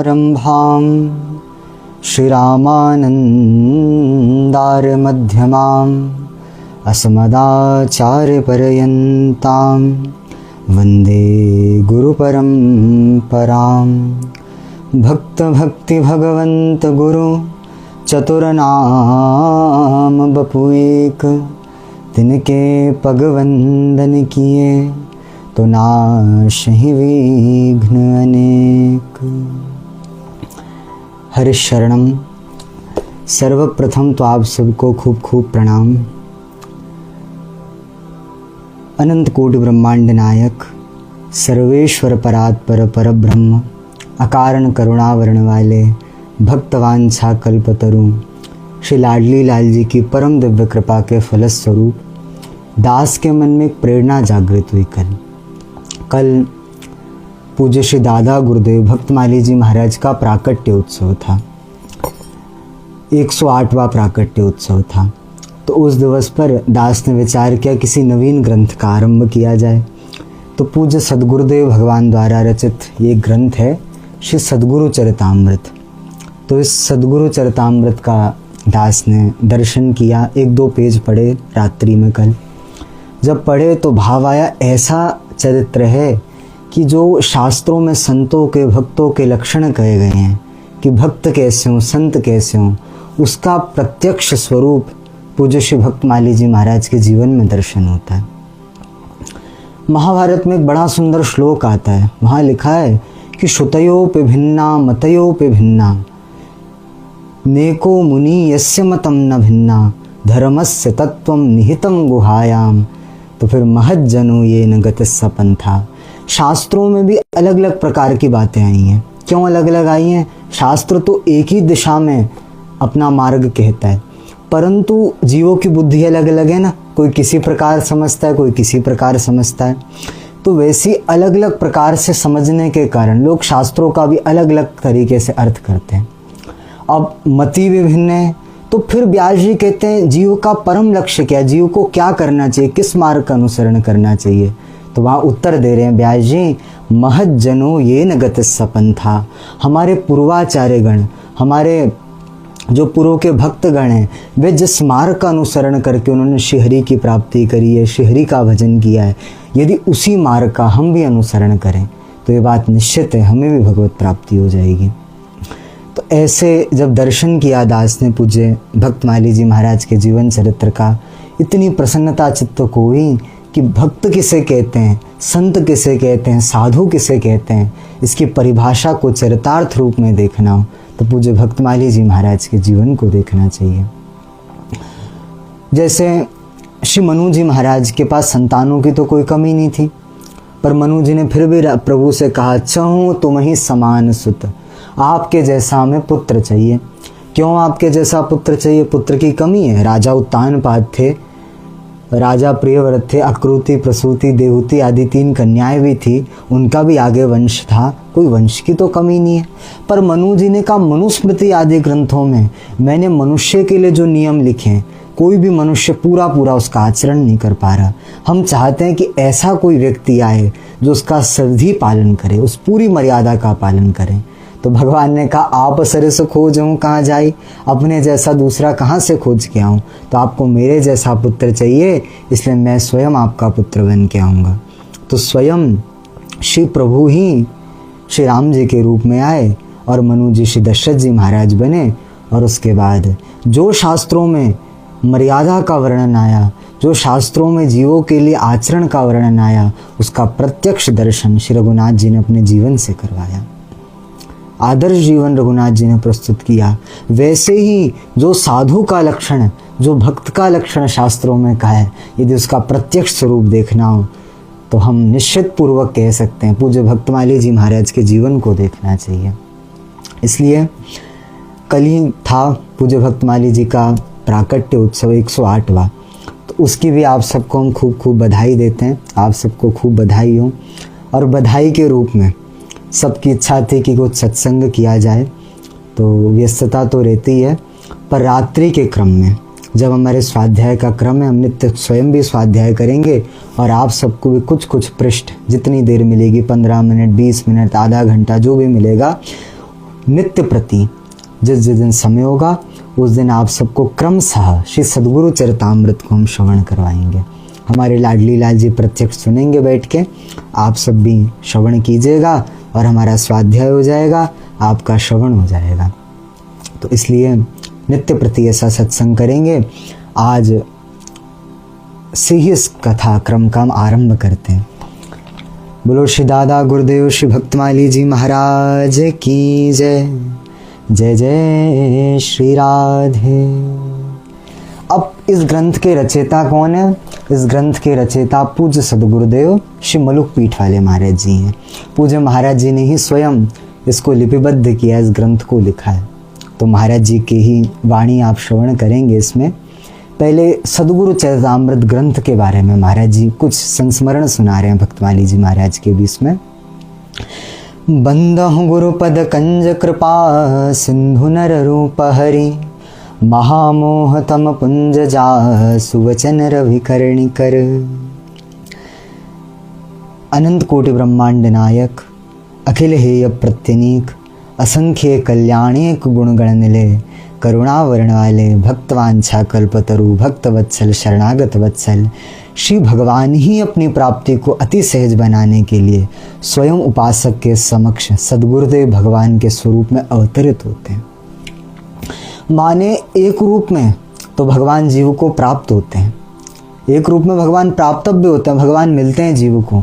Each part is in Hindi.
सदाशिवसमारम्भां श्रीरामानन्दार्यमध्यमाम् अस्मदाचार्यपर्यन्तां वन्दे गुरुपरम्परां। भक्तभक्तिभगवन्त गुरु चतुरनाम बपुएक, तिनके पग वंदन किए तो नाशहि विघ्न अनेक। हरि शरणम। सर्वप्रथम तो आप सबको खूब खूब प्रणाम। अनंत कोटि ब्रह्मांड नायक सर्वेश्वर परात्पर परब्रह्म अकारण करुणावरण वाले भक्तवांछा कल्पतरु श्री लाडली लाल जी की परम दिव्य कृपा के फलस्वरूप दास के मन में एक प्रेरणा जागृत हुई। कल पूज्य श्री दादा गुरुदेव भक्तमाली जी महाराज का प्राकट्य उत्सव था। 108वां प्राकट्य उत्सव था। तो उस दिवस पर दास ने विचार किया किसी नवीन ग्रंथ का आरंभ किया जाए। तो पूज्य सद्गुरुदेव भगवान द्वारा रचित ये ग्रंथ है श्री सद्गुरु चरितामृत। तो इस सद्गुरु चरितामृत का दास ने दर्शन किया, 1-2 पेज पढ़े रात्रि में। कल जब पढ़े तो भाव आया, ऐसा चरित्र है कि जो शास्त्रों में संतों के भक्तों के लक्षण कहे गए हैं कि भक्त कैसे हों, संत कैसे हों, उसका प्रत्यक्ष स्वरूप पूज्य श्री भक्तमाली जी महाराज के जीवन में दर्शन होता है। महाभारत में एक बड़ा सुंदर श्लोक आता है, वहाँ लिखा है कि श्रुतयोपि भिन्ना मतयोपि भिन्ना नेको मुनि यस्य मतम न भिन्ना धर्मस्य तत्वम निहितम गुहायाम। तो फिर महज्जनो ये न गतिस्स पंथा। शास्त्रों में भी अलग अलग प्रकार की बातें आई हैं। क्यों अलग अलग आई हैं? शास्त्र तो एक ही दिशा में अपना मार्ग कहता है, परंतु जीवों की बुद्धि अलग अलग है ना। कोई किसी प्रकार समझता है, कोई किसी प्रकार समझता है। तो वैसी अलग अलग प्रकार से समझने के कारण लोग शास्त्रों का भी अलग अलग तरीके से अर्थ करते हैं। अब मति विभिन्न है, तो फिर व्यास जी कहते हैं जीव का परम लक्ष्य क्या, जीव को क्या करना चाहिए, किस मार्ग का अनुसरण करना चाहिए। तो वहाँ उत्तर दे रहे हैं व्यास जी, महज्जनो ये न गतिस्स पंथा। हमारे पूर्वाचार्यगण, हमारे जो पूर्व के भक्तगण हैं, वे जिस मार्ग का अनुसरण करके उन्होंने श्रीहरि की प्राप्ति करी है, श्रीहरि का भजन किया है, यदि उसी मार्ग का हम भी अनुसरण करें तो ये बात निश्चित है हमें भी भगवत प्राप्ति हो जाएगी। तो ऐसे जब दर्शन किया दास ने पूज्य भक्तमाली जी महाराज के जीवन चरित्र का, इतनी प्रसन्नता चित्त को हुई कि भक्त किसे कहते हैं, संत किसे कहते हैं, साधु किसे कहते हैं, इसकी परिभाषा को चरितार्थ रूप में देखना हो तो पूज्य भक्तमाली जी महाराज के जीवन को देखना चाहिए। जैसे श्री मनु जी महाराज के पास संतानों की तो कोई कमी नहीं थी, पर मनु जी ने फिर भी प्रभु से कहा, चाहूँ तुम ही समान सुत, आपके जैसा हमें पुत्र चाहिए। क्यों आपके जैसा पुत्र चाहिए? पुत्र की कमी है। राजा उत्तानपाद थे, राजा प्रियव्रत थे, अकृति, प्रसूति, देवहूति आदि 3 कन्याएं भी थी, उनका भी आगे वंश था, कोई वंश की तो कमी नहीं है। पर मनु जी ने कहा, मनुस्मृति आदि ग्रंथों में मैंने मनुष्य के लिए जो नियम लिखे हैं, कोई भी मनुष्य पूरा उसका आचरण नहीं कर पा रहा। हम चाहते हैं कि ऐसा कोई व्यक्ति आए जो उसका सभी पालन करे, उस पूरी मर्यादा का पालन करे। तो भगवान ने कहा, आप सरस खोजूं कहाँ जाई, अपने जैसा दूसरा कहाँ से खोज के आऊँ। तो आपको मेरे जैसा पुत्र चाहिए, इसलिए मैं स्वयं आपका पुत्र बन के आऊँगा। तो स्वयं श्री प्रभु ही श्री राम जी के रूप में आए और मनु जी श्री दशरथ जी महाराज बने। और उसके बाद जो शास्त्रों में मर्यादा का वर्णन आया, जो शास्त्रों में जीवों के लिए आचरण का वर्णन आया, उसका प्रत्यक्ष दर्शन श्री रघुनाथ जी ने अपने जीवन से करवाया। आदर्श जीवन रघुनाथ जी ने प्रस्तुत किया। वैसे ही जो साधु का लक्षण, जो भक्त का लक्षण शास्त्रों में कहा है, यदि उसका प्रत्यक्ष स्वरूप देखना हो तो हम निश्चित पूर्वक कह सकते हैं पूज्य भक्तमाली जी महाराज के जीवन को देखना चाहिए। इसलिए कल ही था पूज्य भक्तमाली जी का प्राकट्य उत्सव 108वां। तो उसकी भी आप सबको हम खूब खूब बधाई देते हैं। आप सबको खूब बधाई हो। और बधाई के रूप में सबकी इच्छा थी कि कुछ सत्संग किया जाए, तो व्यस्तता तो रहती है, पर रात्रि के क्रम में जब हमारे स्वाध्याय का क्रम है, हम नित्य स्वयं भी स्वाध्याय करेंगे और आप सबको भी कुछ कुछ पृष्ठ जितनी देर मिलेगी, 15 मिनट, 20 मिनट, आधा घंटा, जो भी मिलेगा, नित्य प्रति जिस जिस दिन समय होगा उस दिन आप सबको क्रमशः श्री सद्गुरु चरितामृत को हम श्रवण करवाएंगे। हमारे लाडली लाल जी प्रत्यक्ष सुनेंगे बैठ के, आप सब भी श्रवण कीजिएगा और हमारा स्वाध्याय हो जाएगा, आपका श्रवण हो जाएगा। तो इसलिए नित्य प्रति ऐसा सत्संग करेंगे। आज से ही इस कथा क्रम का हम आरंभ करते हैं। बोलो श्री दादा गुरुदेव श्री भक्तमाली जी महाराज की जय। जय जय श्री राधे। अब इस ग्रंथ के रचयिता कौन है? इस ग्रंथ के रचयिता पूज्य सद्गुरुदेव श्री मलुक पीठ वाले महाराज जी हैं। पूज्य महाराज जी ने ही स्वयं इसको लिपिबद्ध किया, इस ग्रंथ को लिखा है। तो महाराज जी की ही वाणी आप श्रवण करेंगे। इसमें पहले सद्गुरु चरितामृत ग्रंथ के बारे में महाराज जी कुछ संस्मरण सुना रहे हैं भक्तमाली जी महाराज के भी। इसमें बंदहु गुरुपद कंज कृपा सिंधु नर रूप हरि महामोह तम पुंज जा सुवचन रविकर्णि कर। अनंत कोटि ब्रह्मांड नायक अखिल हेय प्रत्यनीक असंख्य कल्याणेक गुणगण निले करुणावरण वाले भक्तवांछा कल्पतरु भक्त वत्सल शरणागत वत्सल श्री भगवान ही अपनी प्राप्ति को अति सहज बनाने के लिए स्वयं उपासक के समक्ष सद्गुरुदेव भगवान के स्वरूप में अवतरित होते हैं। माने एक रूप में तो भगवान जीव को प्राप्त होते हैं, एक रूप में भगवान प्राप्तव्य होते हैं, भगवान मिलते हैं जीव को,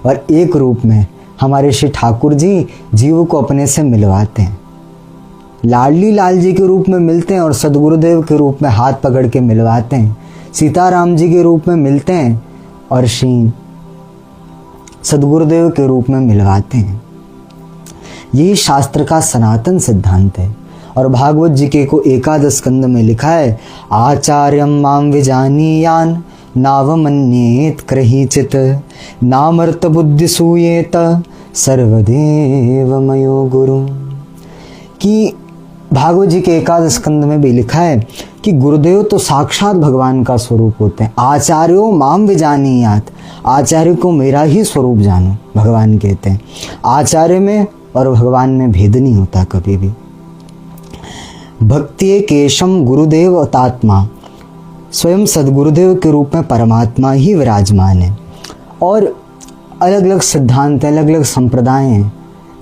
और एक रूप में हमारे श्री ठाकुर जी जीव को अपने से मिलवाते हैं। लाडली लाल जी के रूप में मिलते हैं और सद्गुरुदेव के रूप में हाथ पकड़ के मिलवाते हैं। सीताराम जी के रूप में मिलते हैं और श्री सद्गुरुदेव के रूप में मिलवाते हैं। यही शास्त्र का सनातन सिद्धांत है। और भागवत जी के को एकादश स्कंद में लिखा है, आचार्यम माम विजानीयान नावमन्येत क्रहीचित नामर्त बुद्धि सूयेत सर्वदेव मयो गुरु। कि भागवत जी के एकादश स्कंद में भी लिखा है कि गुरुदेव तो साक्षात भगवान का स्वरूप होते हैं। आचार्यो माम विजानीयात, आचार्य को मेरा ही स्वरूप जानो, भगवान कहते हैं। आचार्य में और भगवान में भेद नहीं होता कभी भी। भक्ति केशम गुरुदेव अतात्मा, स्वयं सद्गुरुदेव के रूप में परमात्मा ही विराजमान है। और अलग अलग सिद्धांत हैं, अलग अलग संप्रदाय हैं।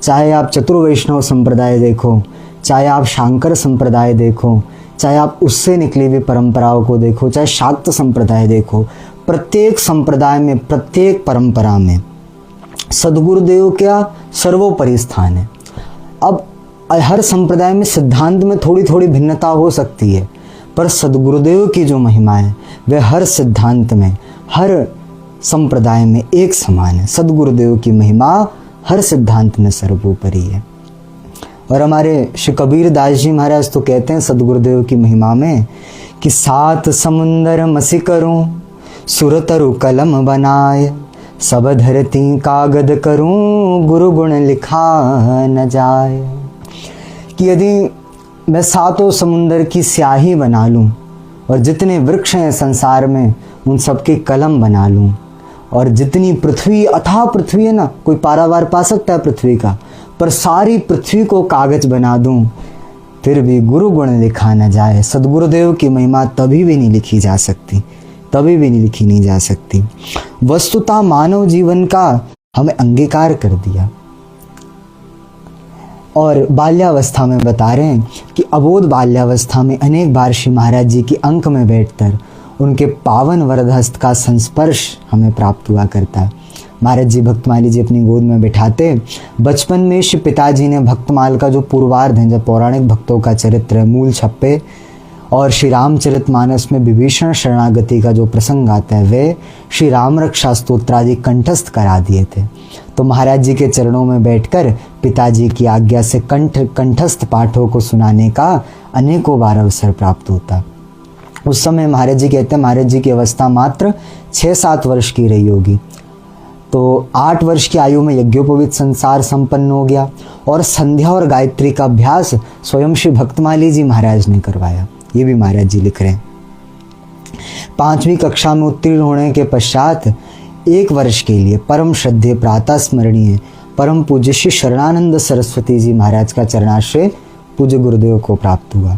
चाहे आप चतुर्वैष्णव संप्रदाय देखो, चाहे आप शांकर संप्रदाय देखो, चाहे आप उससे निकली हुई परंपराओं को देखो, चाहे शाक्त संप्रदाय देखो, प्रत्येक संप्रदाय में, प्रत्येक परंपरा में सद्गुरुदेव का सर्वोपरि स्थान है। अब हर संप्रदाय में सिद्धांत में थोड़ी थोड़ी भिन्नता हो सकती है, पर सद्गुरुदेव की जो महिमा है वह हर सिद्धांत में, हर संप्रदाय में एक समान है। सद्गुरुदेव की महिमा हर सिद्धांत में सर्वोपरि है। और हमारे श्री कबीर दास जी महाराज तो कहते हैं सद्गुरुदेव की महिमा में कि सात समुंदर मसी करूं सुरतरु कलम बनाए सब धरती कागद करूं गुरु गुण लिखा न जाए। कि यदि मैं सातों समुंदर की स्याही बना लूं और जितने वृक्ष हैं संसार में उन सबके कलम बना लूं, और जितनी पृथ्वी, अथाह पृथ्वी है ना, कोई पारावार पा सकता है पृथ्वी का, पर सारी पृथ्वी को कागज बना दूं, फिर भी गुरु गुण लिखा न जाए। सद्गुरुदेव की महिमा तभी भी नहीं लिखी जा सकती, तभी भी नहीं लिखी नहीं जा सकती। वस्तुतः मानव जीवन का हमें अंगीकार कर दिया। और बाल्यावस्था में बता रहे हैं कि अबोध बाल्यावस्था में अनेक बार श्री महाराज जी की अंक में बैठकर उनके पावन वरदहस्त का संस्पर्श हमें प्राप्त हुआ करता है। महाराज जी भक्तमाली जी अपनी गोद में बिठाते। बचपन में श्री पिताजी ने भक्तमाल का जो पूर्वार्ध है, जब पौराणिक भक्तों का चरित्र है, मूल छप्पे और श्री रामचरितमानस में विभीषण शरणागति का जो प्रसंग आता है, वे श्री राम रक्षा स्तोत्र आदि कंठस्थ करा दिए थे। तो महाराज जी के चरणों में बैठकर पिताजी की आज्ञा से कंठस्थ पाठों को सुनाने का अनेकों बार अवसर प्राप्त होता। उस समय महाराज जी कहते हैं महाराज जी की अवस्था मात्र 6-7 वर्ष की रही होगी। तो 8 वर्ष की आयु में यज्ञोपवीत संसार संपन्न हो गया और संध्या और गायत्री का अभ्यास स्वयं श्री भक्तमाली जी महाराज ने करवाया। ये भी महाराज जी लिख रहे हैं। 5वीं कक्षा में उत्तीर्ण होने के पश्चात 1 वर्ष के लिए परम श्रद्धेय प्रातः स्मरणीय परम पूज्य श्री शरणानंद सरस्वती जी महाराज का चरणाश्रय पूज्य गुरुदेव को प्राप्त हुआ।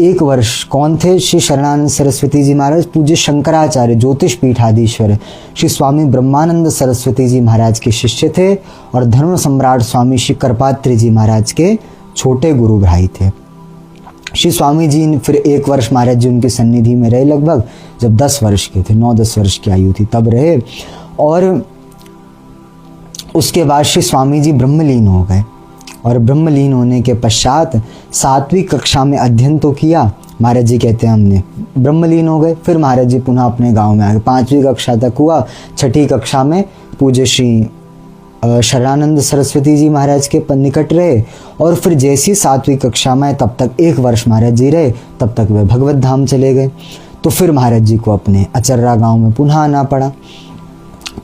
1 वर्ष कौन थे श्री शरणानंद सरस्वती जी महाराज? पूज्य शंकराचार्य ज्योतिष पीठाधीश्वर श्री स्वामी ब्रह्मानंद सरस्वती जी महाराज के शिष्य थे और धर्म सम्राट स्वामी श्री करपात्री जी महाराज के छोटे गुरु भाई थे। श्री स्वामी जी फिर 1 वर्ष महाराज जी उनकी सन्निधि में रहे, लगभग जब 10 वर्ष के थे, 9-10 वर्ष की आयु थी तब रहे। और उसके बाद श्री स्वामी जी ब्रह्मलीन हो गए और ब्रह्मलीन होने के पश्चात 7वीं कक्षा में अध्ययन तो किया, महाराज जी कहते हैं हमने ब्रह्मलीन हो गए। फिर महाराज जी पुनः अपने गांव में आ गए, 5वीं कक्षा तक हुआ। 6ठी कक्षा में पूज्य श्री शरणानंद सरस्वती जी महाराज के निकट रहे और फिर जैसी 7वीं कक्षा में तब तक 1 वर्ष महाराज जी रहे, तब तक वे भगवत धाम चले गए। तो फिर महाराज जी को अपने अचर्रा गांव में पुनः आना पड़ा।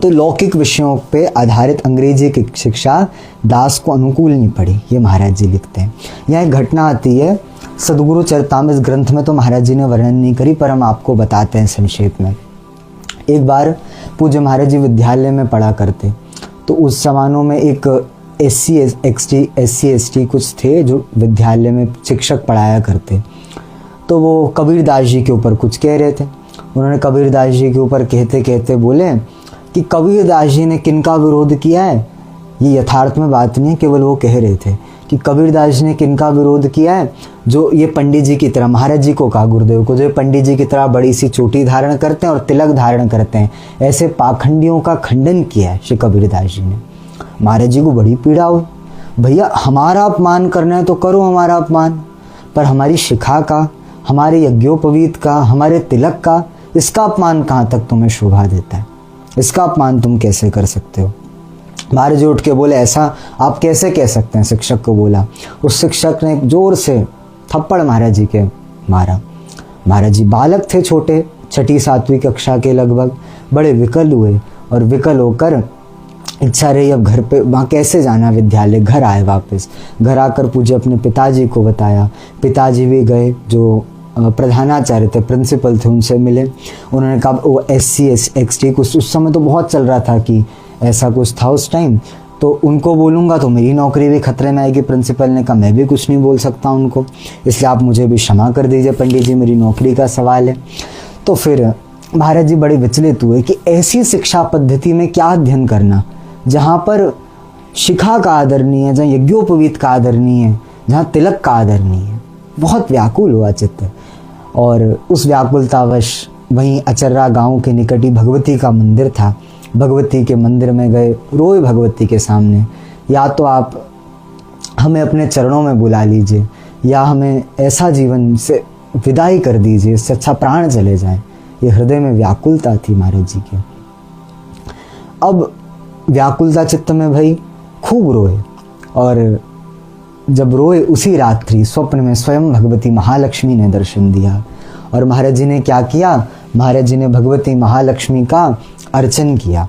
तो लौकिक विषयों पे आधारित अंग्रेजी की शिक्षा दास को अनुकूल नहीं पड़ी, ये महाराज जी लिखते हैं। यहाँ एक घटना आती है सदगुरु चरितामृत ग्रंथ में, तो महाराज जी ने वर्णन नहीं करी पर हम आपको बताते हैं संक्षेप में। एक बार पूज्य महाराज जी विद्यालय में पढ़ा करते, तो उस जमानों में एक SC/ST कुछ थे जो विद्यालय में शिक्षक पढ़ाया करते। तो वो कबीरदास जी के ऊपर कुछ कह रहे थे। उन्होंने कबीरदास जी के ऊपर कहते कहते बोले कि कबीरदास जी ने किनका विरोध किया है। ये यथार्थ में बात नहीं, केवल वो कह रहे थे कि कबीरदास जी ने किनका विरोध किया है, जो ये पंडित जी की तरह, महाराज जी को कहा गुरुदेव को, जो पंडित जी की तरह बड़ी सी चोटी धारण करते हैं और तिलक धारण करते हैं, ऐसे पाखंडियों का खंडन किया है श्री कबीरदास जी ने। महाराज जी को बड़ी पीड़ा हुई, भैया हमारा अपमान करना है तो करो हमारा अपमान, पर हमारी शिखा का, हमारे यज्ञोपवीत का, हमारे तिलक का, इसका अपमान कहाँ तक तुम्हें शोभा देता है? इसका अपमान तुम कैसे कर सकते हो? महाराज जी उठ के बोले ऐसा आप कैसे कह सकते हैं? शिक्षक को बोला। उस शिक्षक ने जोर से थप्पड़ महाराज जी के मारा। महाराज जी बालक थे छोटे, 6ठी-7वीं कक्षा के लगभग, बड़े विकल हुए और विकल होकर इच्छा रही अब घर पे, वहाँ कैसे जाना विद्यालय। घर आए वापस, घर आकर पूज्य अपने पिताजी को बताया। पिताजी भी गए, जो प्रधानाचार्य थे, प्रिंसिपल थे, उनसे मिले। उन्होंने कहा वो SC/ST कुछ उस समय तो बहुत चल रहा था कि ऐसा कुछ था उस टाइम, तो उनको बोलूँगा तो मेरी नौकरी भी खतरे में आएगी। प्रिंसिपल ने कहा मैं भी कुछ नहीं बोल सकता उनको, इसलिए आप मुझे भी क्षमा कर दीजिए पंडित जी, मेरी नौकरी का सवाल है। तो फिर महाराज जी बड़े विचलित हुए कि ऐसी शिक्षा पद्धति में क्या अध्ययन करना जहाँ पर शिखा का आदर नहीं है, जहाँ यज्ञोपवीत का आदर नहीं है, जहाँ तिलक का आदर नहीं है। बहुत व्याकुल हुआ चित्त और उस व्याकुलतावश वहीं अचर्रा गांव के निकट ही भगवती का मंदिर था। भगवती के मंदिर में गए, रोए भगवती के सामने, या तो आप हमें अपने चरणों में बुला लीजिए या हमें ऐसा जीवन से विदाई कर दीजिए, इससे अच्छा प्राण चले जाएं। ये हृदय में व्याकुलता थी महाराज जी के। अब व्याकुलता चित्त में भाई खूब रोए और जब रोए उसी रात्रि स्वप्न में स्वयं भगवती महालक्ष्मी ने दर्शन दिया। और महाराज जी ने क्या किया? महाराज जी ने भगवती महालक्ष्मी का अर्चन किया,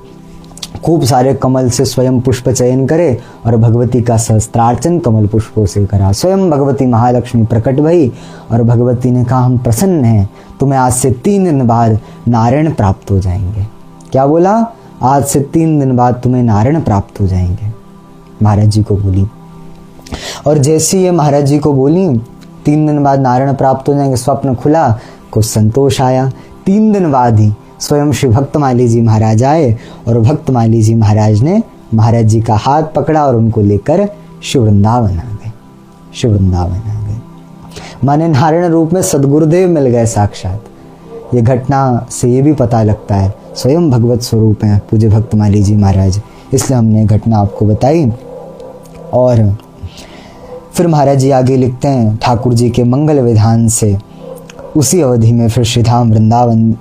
खूब सारे कमल से स्वयं पुष्प चयन करे और भगवती का सहस्त्रार्चन कमल पुष्पों से करा। स्वयं भगवती महालक्ष्मी प्रकट भई और भगवती ने कहा हम प्रसन्न हैं, तुम्हें आज से 3 दिन बाद नारायण प्राप्त हो जाएंगे। क्या बोला? आज से 3 दिन बाद तुम्हें नारायण प्राप्त हो जाएंगे, महाराज जी को बोली। और जैसे ये महाराज जी को बोली 3 दिन बाद नारायण प्राप्त हो जाएंगे, स्वप्न खुला, कुछ संतोष आया। 3 दिन बाद ही स्वयं श्री भक्तमाली जी महाराज आए और भक्तमाली जी महाराज ने महाराज जी का हाथ पकड़ा और उनको लेकर शिव वृंदावन आ गए। शिव वृंदावन आ गए माने नारायण रूप में सदगुरुदेव मिल गए साक्षात। ये घटना से ये भी पता लगता है स्वयं भगवत स्वरूप हैं पूज्य भक्तमाली जी महाराज, इसलिए हमने घटना आपको बताई। और फिर महाराज जी आगे लिखते हैं, ठाकुर जी के मंगल विधान से उसी अवधि में फिर श्रीधाम वृंदावन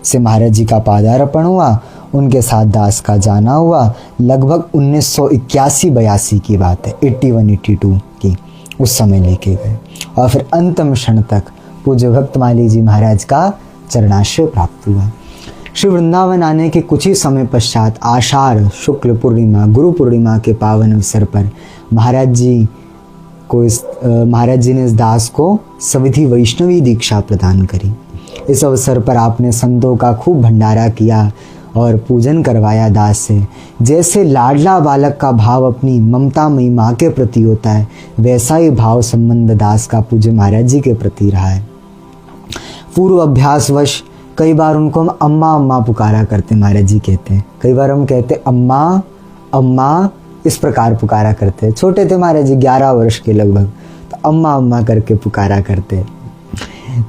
से महाराज जी का पादार्पण हुआ, उनके साथ दास का जाना हुआ। लगभग 1981-82 की बात है, 81-82 की, उस समय लेके गए और फिर अंतिम क्षण तक पूज्य भक्तमाली जी महाराज का चरणाश्रय प्राप्त हुआ। श्री वृंदावन आने के कुछ ही समय पश्चात आषाढ़ शुक्ल पूर्णिमा गुरु पूर्णिमा के पावन अवसर पर महाराज जी ने इस दास को सविधि वैष्णवी दीक्षा प्रदान करी। इस अवसर पर आपने संतों का खूब भंडारा किया और पूजन करवाया दास से। जैसे लाडला बालक का भाव अपनी ममतामयी माँ के प्रति होता है, वैसा ही भाव संबंध दास का पूज्य महाराज जी के प्रति रहा है। पूर्व अभ्यासवश कई बार उनको हम अम्मा अम्मा पुकारा करते, महाराज जी कहते हैं। कई बार हम कहते अम्मा अम्मा, इस प्रकार पुकारा करते। छोटे थे महाराज जी, 11 वर्ष के लगभग, तो अम्मा अम्मा करके पुकारा करते।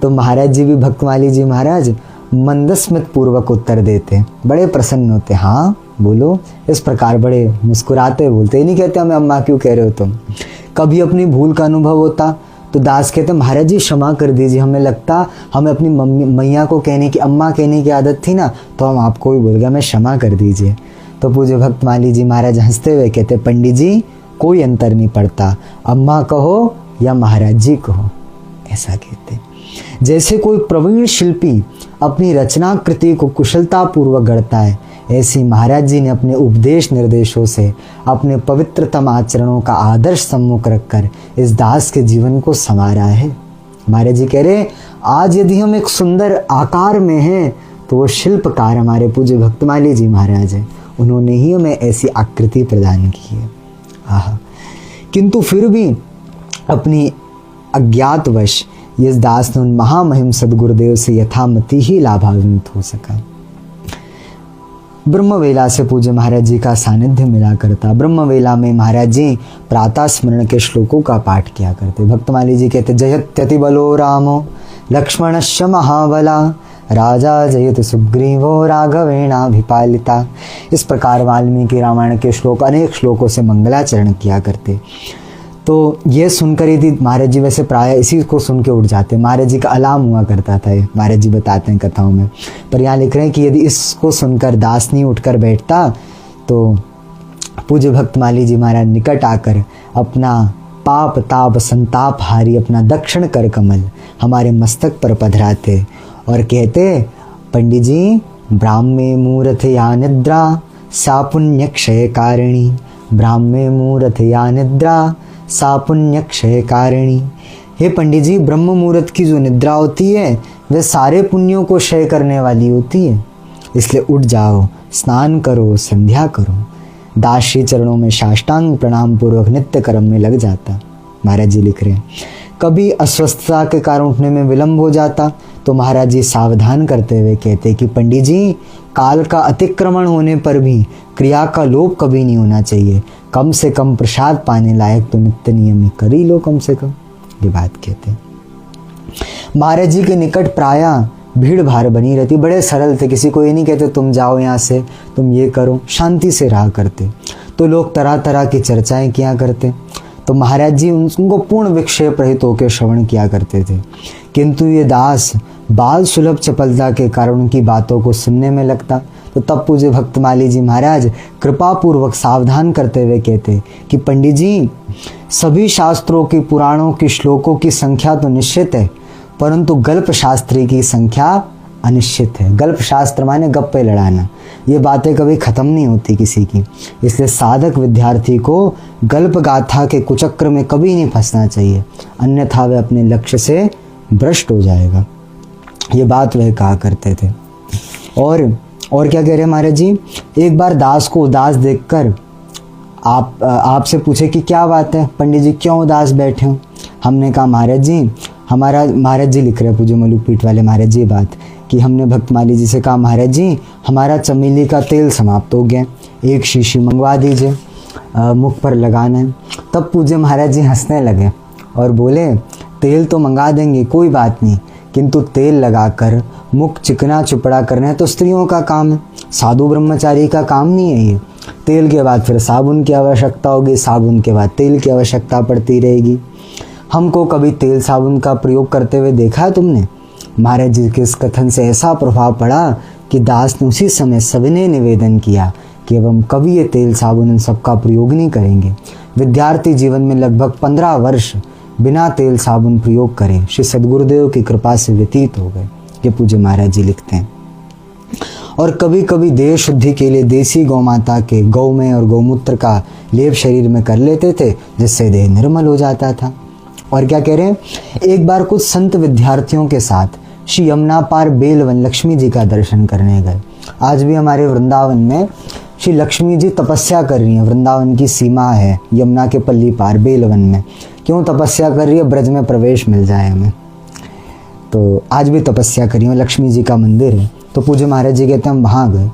तो महाराज जी भी, भक्तमाली जी महाराज मंदस्मित पूर्वक उत्तर देते, बड़े प्रसन्न होते। हाँ बोलो, इस प्रकार बड़े मुस्कुराते बोलते। ये नहीं कहते हमें अम्मा क्यों कह रहे हो तुम। कभी अपनी भूल का अनुभव होता तो दास कहते महाराज जी क्षमा कर दीजिए, हमें लगता हमें अपनी मम्मी मैया को कहने की, अम्मा कहने की आदत थी ना, तो हम आपको भी बोल गए, हमें क्षमा कर दीजिए। तो पूज्य भक्तमाली जी महाराज हंसते हुए कहते पंडित जी कोई अंतर नहीं पड़ता, अम्मा कहो या महाराज जी कहो, ऐसा कहते। जैसे कोई प्रवीण शिल्पी अपनी रचना कृति को कुशलता पूर्वक गढ़ता है, ऐसी महाराज जी ने अपने उपदेश निर्देशों से अपने पवित्रतम आचरणों का आदर्श सम्मुख रखकर इस दास के जीवन को संवारा है। महाराज जी कह रहे आज यदि हम एक सुंदर आकार में हैं तो वो शिल्पकार हमारे पूज्य भक्तमाली जी महाराज हैं, उन्होंने ही हमें ऐसी आकृति प्रदान की है। आहा, किंतु फिर भी अपनी अज्ञातवश इस दास ने उन महामहिम सदगुरुदेव से यथामति ही लाभान्वित हो सका। ब्रह्मवेला से पूज्य महाराज जी का सानिध्य मिला करता। ब्रह्मवेला में महाराज जी प्रातः स्मरण के श्लोकों का पाठ किया करते। भक्तमाली जी कहते जयत्यति बलो रामो लक्ष्मणश्च महाबला राजा जयत सुग्रीवो राघवेणाभिपालिता। इस प्रकार वाल्मीकि रामायण के श्लोक अनेक श्लोकों से मंगलाचरण किया करते। तो ये सुनकर यदि महाराज जी वैसे प्राय इसी को सुन के उठ जाते, महाराज जी का अलार्म हुआ करता था, महाराज जी बताते हैं कथाओं में। पर यहाँ लिख रहे हैं कि यदि इसको सुनकर दास नहीं उठकर बैठता तो पूज्य भक्तमाली जी महाराज निकट आकर अपना पाप ताप संताप हारी अपना दक्षिण कर कमल हमारे मस्तक पर पधराते और कहते पंडित जी ब्राह्मे मूर्त या निद्रा सा पुण्य क्षय कारिणी, ब्राह्मे मूर्त या निद्रा सा पुण्य क्षय कारिणी। हे पंडित जी ब्रह्म मुहूर्त की जो निद्रा होती है वह सारे पुण्यों को क्षय करने वाली होती है, इसलिए उठ जाओ, स्नान करो, संध्या करो। दास श्री चरणों में साष्टांग प्रणाम पूर्वक नित्य कर्म में लग जाता। महाराज जी लिख रहे हैं कभी अस्वस्थता के कारण उठने में विलंब हो जाता तो महाराज जी सावधान करते हुए कहते कि पंडित जी काल का अतिक्रमण होने पर भी क्रिया का लोप कभी नहीं होना चाहिए, कम से कम प्रसाद पाने लायक तो नित्य नियम कर ही लो कम से कम, ये बात कहते हैं। महाराज जी के निकट प्राय भीड़ भाड़ बनी रहती, बड़े सरल थे, किसी को ये नहीं कहते तुम जाओ यहाँ से, तुम ये करो, शांति से रहा करते। तो लोग तरह तरह की चर्चाएं किया करते, तो महाराज जी उनको पूर्ण विक्षेप रहित होकर श्रवण किया करते थे। किंतु ये दास बाल सुलभ चपलता के कारण उनकी बातों को सुनने में लगता। तो तब पूज्य भक्तमाली जी महाराज कृपा पूर्वक सावधान करते हुए कहते कि पंडित जी सभी शास्त्रों की पुराणों की श्लोकों की संख्या तो निश्चित है, परंतु गल्प शास्त्री की संख्या अनिश्चित है। गल्प शास्त्र माने गप्पे लड़ाना, ये बातें कभी ख़त्म नहीं होती किसी की, इसलिए साधक विद्यार्थी को गल्प गाथा के कुचक्र में कभी नहीं फंसना चाहिए, अन्यथा वह अपने लक्ष्य से भ्रष्ट हो जाएगा। ये बात वह कहा करते थे। और क्या कह रहे हैं महाराज जी, एक बार दास को उदास देखकर आपसे पूछे कि क्या बात है पंडित जी, क्यों उदास बैठे हो। हमने कहा महाराज जी महाराज जी लिख रहे हैं पूज्य मलुकपीठ वाले महाराज जी बात कि हमने भक्तमाली जी से कहा महाराज जी हमारा चमेली का तेल समाप्त हो गया, एक शीशी मंगवा दीजिए, मुख पर लगाना है। तब पूज्य महाराज जी हंसने लगे और बोले तेल तो मंगा देंगे कोई बात नहीं, किंतु तेल लगाकर मुख चिकना चुपड़ा करना तो स्त्रियों का काम है, साधु ब्रह्मचारी का काम नहीं है ये। तेल के बाद फिर साबुन की आवश्यकता होगी, साबुन के बाद तेल की आवश्यकता पड़ती रहेगी। हमको कभी तेल साबुन का प्रयोग करते हुए देखा है तुमने। महाराज जी के इस कथन से ऐसा प्रभाव पड़ा कि दास ने उसी समय सविनय निवेदन किया कि अब हम कभी ये तेल साबुन इन सब का प्रयोग नहीं करेंगे। विद्यार्थी जीवन में लगभग 15 वर्ष बिना तेल साबुन प्रयोग करें श्री सद्गुरुदेव की कृपा से व्यतीत हो गए, ये पूज्य महाराज जी लिखते हैं। और कभी कभी देह शुद्धि के लिए देसी गौ माता के गौमय और गौमूत्र का लेप शरीर में कर लेते थे, जिससे देह निर्मल हो जाता था। और क्या कह रहे हैं, एक बार कुछ संत विद्यार्थियों के साथ श्री यमुना पार बेलवन लक्ष्मी जी का दर्शन करने गए। आज भी हमारे वृंदावन में श्री लक्ष्मी जी तपस्या कर रही हैं। वृंदावन की सीमा है यमुना के पल्ली पार बेलवन में। क्यों तपस्या कर रही है? ब्रज में प्रवेश मिल जाए हमें। तो आज भी तपस्या कर रही है, लक्ष्मी जी का मंदिर है। तो पूज्य महाराज जी कहते हैं हम वहाँ गए।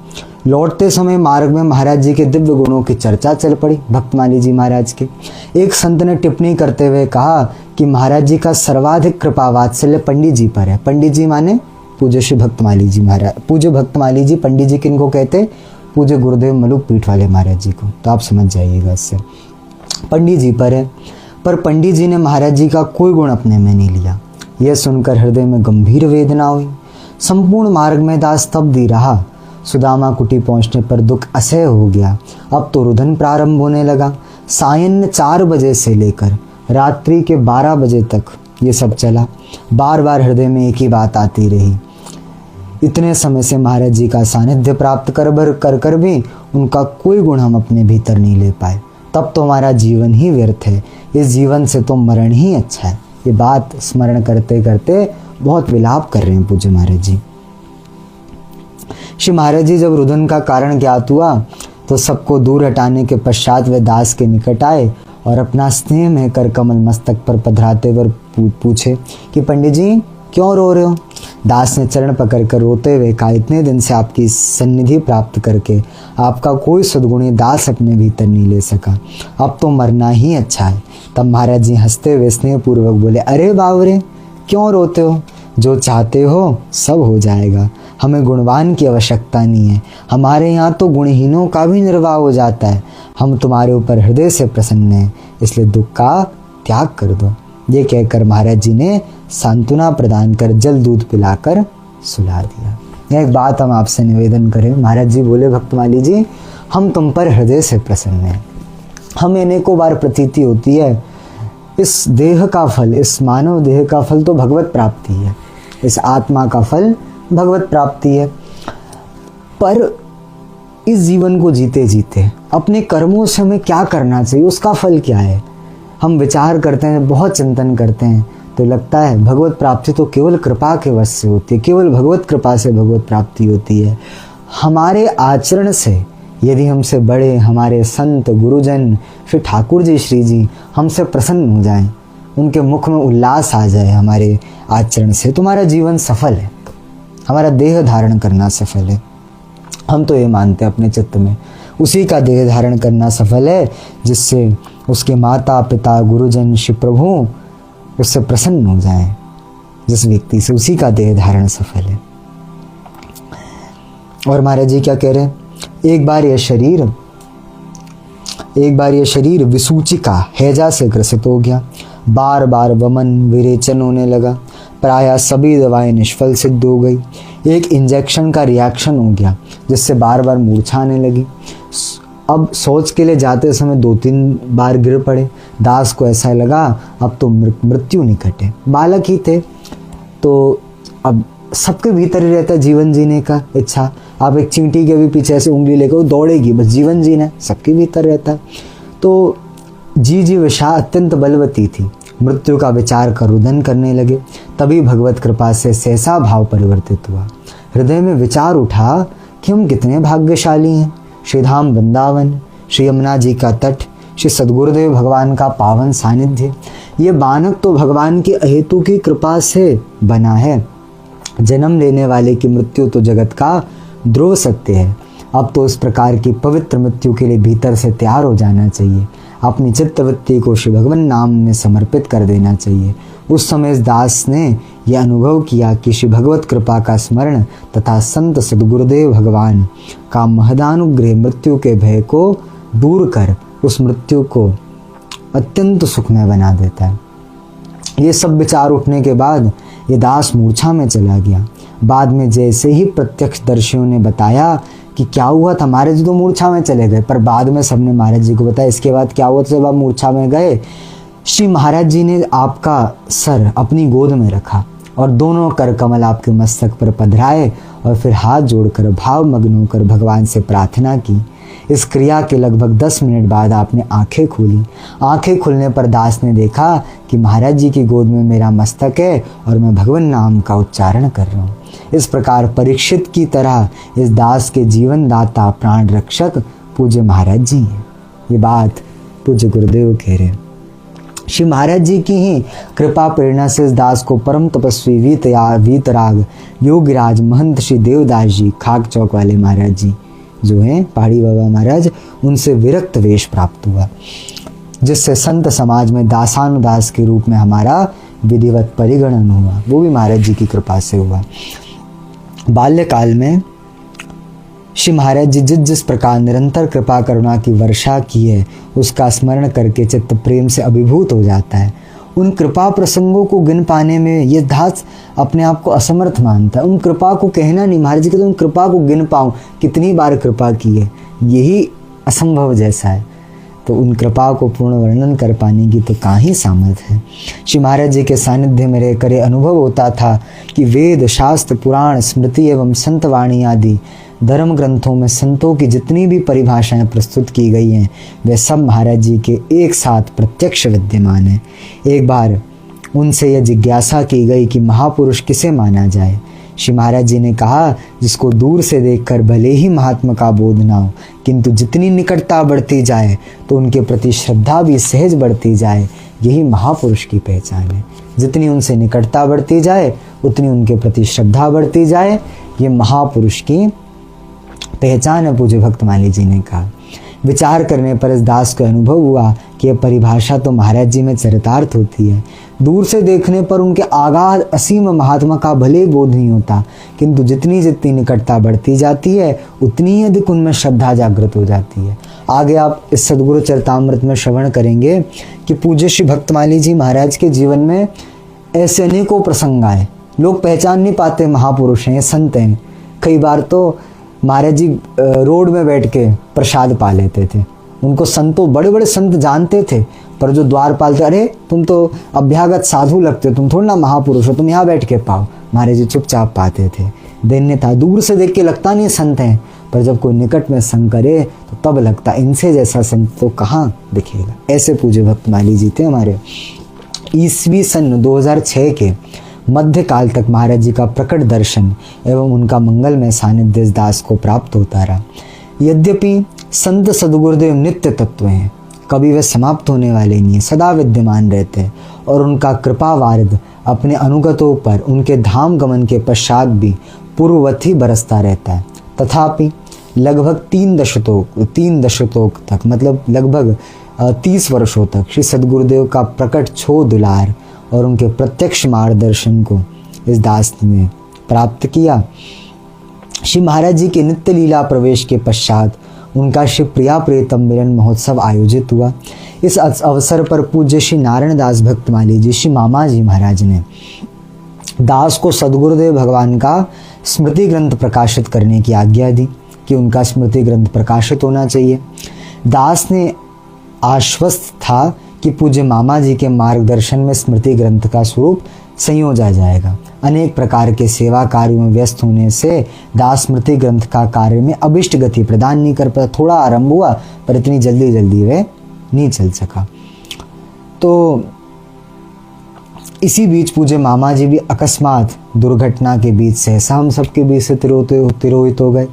लौटते समय मार्ग में महाराज जी के दिव्य गुणों की चर्चा चल पड़ी, भक्तमाली जी महाराज के। एक संत ने टिप्पणी करते हुए कहा कि महाराज जी का सर्वाधिक कृपा वात्सल्य पंडित जी पर है। पंडित जी माने पूज्य श्री भक्तमाली जी महाराज। पूज्य भक्तमाली जी, पंडित जी किनको कहते? पूज्य गुरुदेव मलुक पीठ वाले महाराज जी को। तो आप समझ जाइएगा इससे, पंडित जी पर है। पर पंडित जी ने महाराज जी का कोई गुण अपने में नहीं लिया। यह सुनकर हृदय में गंभीर वेदना हुई। संपूर्ण मार्ग में दास स्तब्ध ही रहा। सुदामा कुटी पहुंचने पर दुख असह्य हो गया। अब तो रुदन प्रारंभ होने लगा। सायं 4 बजे से लेकर रात्रि के 12 बजे तक ये सब चला। बार बार हृदय में एक ही बात आती रही। इतने समय से महाराज जी का सानिध्य प्राप्त कर भी उनका कोई गुण हम अपने भीतर नहीं ले पाए। तब तो हमारा जीवन ही व्यर्थ है। इस जीवन से तो मरण ही अच्छा है। ये बात स्मरण करते करते बहुत विलाप कर रहे हैं पूज्य महाराज जी। श्री महाराज जी जब रुदन का कारण ज्ञात हुआ तो सबको दूर हटाने के पश्चात वे दास के निकट आए और अपना स्नेह में कर कमल मस्तक पर पधराते हुए पूछे कि पंडित जी क्यों रो रहे हो? दास ने चरण पकड़कर रोते हुए कहा, इतने दिन से आपकी सन्निधि प्राप्त करके आपका कोई सद्गुणी दास अपने भीतर नहीं ले सका। अब तो मरना ही अच्छा है। तब महाराज जी हंसते हुए स्नेहपूर्वक बोले, अरे बावरे क्यों रोते हो? जो चाहते हो सब हो जाएगा। हमें गुणवान की आवश्यकता नहीं है। हमारे यहाँ तो गुणहीनों का भी निर्वाह हो जाता है। हम तुम्हारे ऊपर हृदय से प्रसन्न हैं, इसलिए दुख का त्याग कर दो। ये कहकर महाराज जी ने सांत्वना प्रदान कर जल दूध पिलाकर सुला दिया। यह एक बात हम आपसे निवेदन करें। महाराज जी बोले, भक्तमाली जी हम तुम पर हृदय से प्रसन्न हैं। हमें अनेकों बार प्रतीति होती है इस देह का फल, इस मानव देह का फल तो भगवत प्राप्ति है, इस आत्मा का फल भगवत प्राप्ति है। पर इस जीवन को जीते जीते अपने कर्मों से हमें क्या करना चाहिए, उसका फल क्या है, हम विचार करते हैं, बहुत चिंतन करते हैं तो लगता है भगवत प्राप्ति तो केवल कृपा के वश से होती है, केवल भगवत कृपा से भगवत प्राप्ति होती है। हमारे आचरण से यदि हमसे बड़े हमारे संत गुरुजन फिर ठाकुर जी श्री जी हमसे प्रसन्न हो जाएं, उनके मुख में उल्लास आ जाए हमारे आचरण से, तो हमारा जीवन सफल है, हमारा देह धारण करना सफल है। हम तो ये मानते हैं अपने चित्त में, उसी का देह धारण करना सफल है जिससे उसके माता पिता गुरुजन शिव प्रभु उससे प्रसन्न हो जाएं। जिस व्यक्ति से उसी का देह धारण सफल है। और महाराज जी क्या कह रहे हैं, एक बार यह शरीर विसूचिका हैजा से ग्रसित हो गया। बार बार वमन विरेचन होने लगा। प्रायः सभी दवाएं निष्फल सिद्ध हो गई। एक इंजेक्शन का रिएक्शन हो गया जिससे बार बार मूर्छा आने लगी। अब शौच के लिए जाते समय 2-3 बार गिर पड़े। दास को ऐसा लगा अब तो मृत्यु निकट है। बालक ही थे तो अब सबके भीतर ही रहता है जीवन जीने का इच्छा। आप एक चींटी के भी पीछे ऐसे उंगली लेकर वो दौड़ेगी, बस जीवन जीना सबके भीतर रहता है। तो जी विषा अत्यंत बलवती थी। मृत्यु का विचार कर रुदन करने लगे। तभी भगवत कृपा से सहसा भाव परिवर्तित हुआ। हृदय में विचार उठा कि हम कितने भाग्यशाली हैं। श्रीधाम वृंदावन, श्री यमुना जी का तट, श्री सद्गुरुदेव भगवान का पावन सानिध्य, ये बानक तो भगवान की अहेतु की कृपा से बना है। जन्म लेने वाले की मृत्यु तो जगत का ध्रुव सत्य है। अब तो इस प्रकार की पवित्र मृत्यु के लिए भीतर से तैयार हो जाना चाहिए। अपनी चित्तवृत्ति को श्री भगवान नाम में समर्पित कर देना चाहिए। उस समय इस दास ने यह अनुभव किया कि श्री भगवत कृपा का स्मरण तथा संत सद्गुरुदेव भगवान का महदानुग्रह मृत्यु के भय को दूर कर उस मृत्यु को अत्यंत सुखमय बना देता है। ये सब विचार उठने के बाद ये दास मूर्छा में चला गया। बाद में जैसे ही प्रत्यक्षदर्शियों ने बताया कि क्या हुआ था, महाराज जी तो मूर्छा में चले गए, पर बाद में सबने महाराज जी को बताया इसके बाद क्या हुआ। जब आप मूर्छा में गए, श्री महाराज जी ने आपका सर अपनी गोद में रखा और दोनों कर कमल आपके मस्तक पर पधराए और फिर हाथ जोड़कर भावमग्न होकर भगवान से प्रार्थना की। इस क्रिया के लगभग 10 मिनट बाद आपने आंखें खोली। आंखें खुलने पर दास ने देखा कि महाराज जी की गोद में मेरा मस्तक है और मैं भगवान नाम का उच्चारण कर रहा हूँ। इस प्रकार परीक्षित की तरह इस दास के जीवन दाता प्राण रक्षक पूज्य महाराज जी हैं। ये बात पूज्य गुरुदेव कह रहे हैं। श्री महाराज जी की ही कृपा प्रेरणा से इस दास को परम तपस्वी वीतराग योगीराज महंत श्री देवदास जी खाक चौक वाले महाराज जी जो हैं पहाड़ी बाबा महाराज, उनसे विरक्त वेश प्राप्त हुआ, जिससे संत समाज में दासानुदास के रूप में हमारा विधिवत परिगणन हुआ। वो भी महाराज जी की कृपा से हुआ। बाल्यकाल में श्री महाराज जी जिस प्रकार निरंतर कृपा करुणा की वर्षा की है उसका स्मरण करके चित्त प्रेम से अभिभूत हो जाता है। उन कृपा प्रसंगों को गिन पाने में ये दास अपने आप को असमर्थ मानता है। उन कृपा को कहना नहीं, महाराज जी कहते उन कृपा को गिन पाऊँ, कितनी बार कृपा की है, यही असंभव जैसा है। तो उन कृपा को पूर्ण वर्णन कर पाने की तो कहीं सामर्थ्य है। श्री महाराज जी के सानिध्य में रहकर अनुभव होता था कि वेद शास्त्र पुराण स्मृति एवं संतवाणी आदि धर्म ग्रंथों में संतों की जितनी भी परिभाषाएं प्रस्तुत की गई हैं वे सब महाराज जी के एक साथ प्रत्यक्ष विद्यमान हैं। एक बार उनसे यह जिज्ञासा की गई कि महापुरुष किसे माना जाए। श्री महाराज जी ने कहा, जिसको दूर से देखकर भले ही महात्मा का बोध ना हो, किंतु जितनी निकटता बढ़ती जाए तो उनके प्रति श्रद्धा भी सहज बढ़ती जाए, यही महापुरुष की पहचान है। जितनी उनसे निकटता बढ़ती जाए उतनी उनके प्रति श्रद्धा बढ़ती जाए, ये महापुरुष की पहचान है, पूज्य भक्तमाली जी ने कहा। विचार करने पर इस दास को अनुभव हुआ कि यह परिभाषा तो महाराज जी में चरितार्थ होती है। दूर से देखने पर उनके आगाध असीम महात्मा का भले बोध नहीं होता, किंतु जितनी जितनी निकटता बढ़ती जाती है उतनी ही अधिक उनमें श्रद्धा जागृत हो जाती है। आगे आप इस सद्गुरु चरितामृत में श्रवण करेंगे कि पूज्य श्री भक्तमाली जी महाराज के जीवन में ऐसे अनेकों प्रसंग आए, लोग पहचान नहीं पाते महापुरुष हैं, संत हैं। कई बार तो महाराज जी रोड में बैठ के प्रसाद पा लेते थे। उनको संतों बड़े बड़े संत जानते थे, पर जो द्वारपाल थे, अरे तुम तो अभ्यागत साधु लगते हो, तुम थोड़ा ना महापुरुष हो, तुम यहाँ बैठ के पाओ। महाराज जी चुपचाप पाते थे। दैन्य था, दूर से देख के लगता नहीं संत हैं, पर जब कोई निकट में संग करे तो तब लगता इनसे जैसा संत तो कहाँ दिखेगा। ऐसे पूज्य भक्तमाली जी थे हमारे। ईस्वी सन 2006 के मध्यकाल तक महाराज जी का प्रकट दर्शन एवं उनका मंगलमय सानिध्य इस दास को प्राप्त होता रहा। यद्यपि संत सद्गुरुदेव नित्य तत्व हैं, कभी वे समाप्त होने वाले नहीं हैं, सदा विद्यमान रहते हैं और उनका कृपा वारिद अपने अनुगतों पर उनके धाम गमन के पश्चात भी पूर्ववत ही बरसता रहता है। तथापि लगभग 3 दशकों तक, मतलब लगभग 30 वर्षों तक श्री सद्गुरुदेव का प्रकट छो दुलार और उनके प्रत्यक्ष मार्गदर्शन को इस दास ने प्राप्त किया। श्री महाराज जी के नित्य लीला प्रवेश के पश्चात उनका श्री प्रिया प्रियतम मिलन महोत्सव आयोजित हुआ। इस अवसर पर पूज्य श्री नारायण दास भक्तमाली जी श्री मामा जी महाराज ने दास को सद्गुरुदेव भगवान का स्मृति ग्रंथ प्रकाशित करने की आज्ञा दी कि उनका स्मृति ग्रंथ प्रकाशित होना चाहिए। दास ने आश्वस्त था कि पूज्य मामा जी के मार्गदर्शन में स्मृति ग्रंथ का स्वरूप संयोजा जाएगा। अनेक प्रकार के सेवा कार्यों में व्यस्त होने से दास स्मृति ग्रंथ का कार्य में अभिष्ट गति प्रदान नहीं कर पाया। थोड़ा आरंभ हुआ पर इतनी जल्दी वे नहीं चल सका। तो इसी बीच पूज्य मामा जी भी अकस्मात दुर्घटना के बीच सहसा हम सबके बीच से तिरोहित हो गए।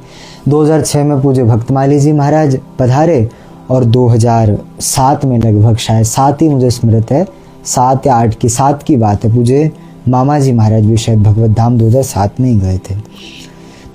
2006 में पूज्य भक्तमाली जी महाराज पधारे और 2007 में लगभग शायद 7 ही मुझे स्मृत है, 7 या 8 की बात है, पूज्य मामा जी महाराज भी शायद भगवत धाम 2007 में ही गए थे।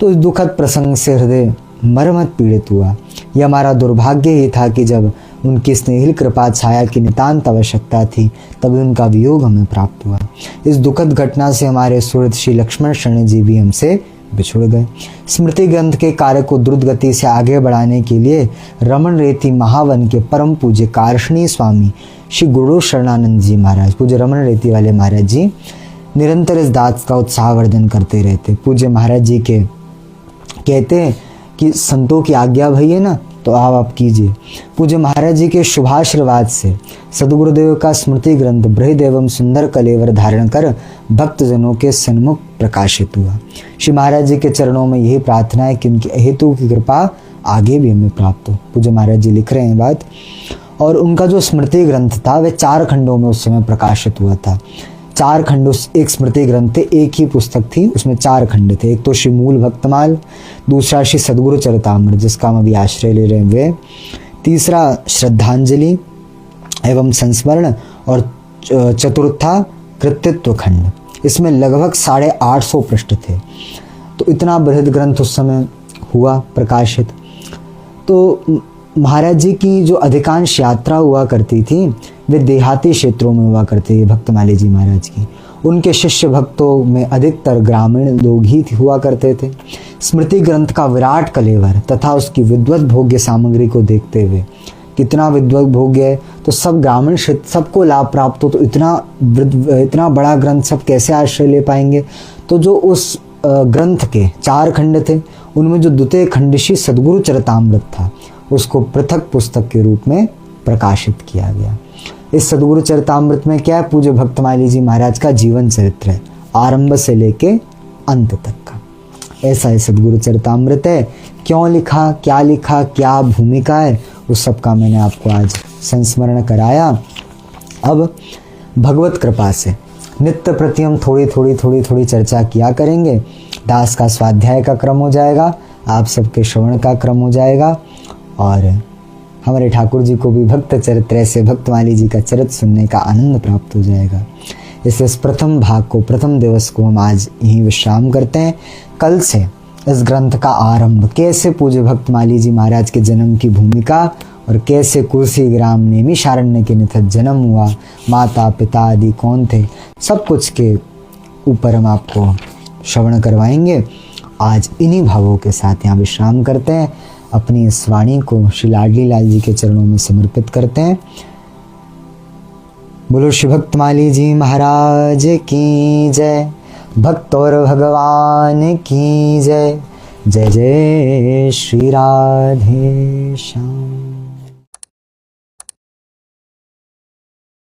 तो इस दुखद प्रसंग से हृदय मरमत पीड़ित हुआ। यह हमारा दुर्भाग्य ही था कि जब उनकी स्नेहिल कृपा छाया की नितांत आवश्यकता थी तभी उनका वियोग हमें प्राप्त हुआ। इस दुखद घटना से हमारे सुहृद श्री लक्ष्मण शरण जी भी हमसे बिछुड़ गए। स्मृति ग्रंथ के कार्य को द्रुत गति से आगे बढ़ाने के लिए रमन रेती महावन के परम पूज्य कारशनी स्वामी श्री गुरु शरणानंद जी महाराज, पूज्य रमन रेती वाले महाराज जी निरंतर इस दास का उत्साहवर्धन करते रहते। पूज्य महाराज जी के कहते हैं कि संतों की आज्ञा भई है ना, तो आप कीजिए। पूज्य महाराज जी के शुभाशीर्वाद से सदगुरुदेव का स्मृति ग्रंथ बृहद एवं सुंदर कलेवर धारण कर भक्तजनों के सन्मुख प्रकाशित हुआ। श्री महाराज जी के चरणों में यही प्रार्थना है कि उनकी अहेतु की कृपा आगे भी हमें प्राप्त हो। पूज्य महाराज जी लिख रहे हैं बात। और उनका जो स्मृति ग्रंथ था वह 4 खंडों में उस समय प्रकाशित हुआ था। 4 खंड, एक स्मृति ग्रंथ थे, एक ही पुस्तक थी, उसमें 4 खंड थे। एक तो श्री मूल भक्तमाल, दूसरा श्री सदगुरु चरितामृत जिसका हम अभी आश्रय ले रहे हैं वे, तीसरा श्रद्धांजलि एवं संस्मरण, और चतुर्था कृतित्व खंड। इसमें लगभग 850 पृष्ठ थे। तो इतना बृहद ग्रंथ उस समय हुआ प्रकाशित। तो महाराज जी की जो अधिकांश यात्रा हुआ करती थी वे देहाती क्षेत्रों में हुआ करती थी। भक्तमाली जी महाराज की, उनके शिष्य भक्तों में अधिकतर ग्रामीण लोग ही हुआ करते थे। स्मृति ग्रंथ का विराट कलेवर तथा उसकी विद्वत भोग्य सामग्री को देखते हुए, कितना विद्वत भोग्य है तो सब ग्रामीण क्षेत्र सबको लाभ प्राप्त हो, तो इतना बड़ा ग्रंथ सब कैसे आश्रय ले पाएंगे। तो जो उस ग्रंथ के 4 खंड थे उनमें जो द्वितीय खंड श्री सदगुरु चरितामृत था उसको पृथक पुस्तक के रूप में प्रकाशित किया गया। इस सदगुरु चरितामृत में क्या है, पूज्य भक्तमाली जी महाराज का जीवन चरित्र है, आरंभ से लेके अंत तक का। ऐसा है सदगुरु चरितामृत है। क्यों लिखा, क्या भूमिका है, उस सब का मैंने आपको आज संस्मरण कराया। अब भगवत कृपा से नित्य प्रति हम थोड़ी चर्चा किया करेंगे। दास का स्वाध्याय का क्रम हो जाएगा, आप सबके श्रवण का क्रम हो जाएगा, और हमारे ठाकुर जी को भी भक्त चरित्र ऐसे भक्तमाली जी का चरित्र सुनने का आनंद प्राप्त हो जाएगा। इस प्रथम भाग को, प्रथम दिवस को हम आज यहीं विश्राम करते हैं। कल से इस ग्रंथ का आरंभ, कैसे पूज्य भक्तमाली जी महाराज के जन्म की भूमिका और कैसे कुर्सी ग्राम नैमिषारण्य के निकट जन्म हुआ, माता पिता आदि कौन थे, सब कुछ के ऊपर हम आपको श्रवण करवाएंगे। आज इन्हीं भावों के साथ यहाँ विश्राम करते हैं। अपनी इस वाणी को श्री लाडली लाल जी के चरणों में समर्पित करते हैं। बोलो श्री भक्तमाली जी महाराज की जय, भक्त और भगवान की जय। जय जय श्री राधे श्याम।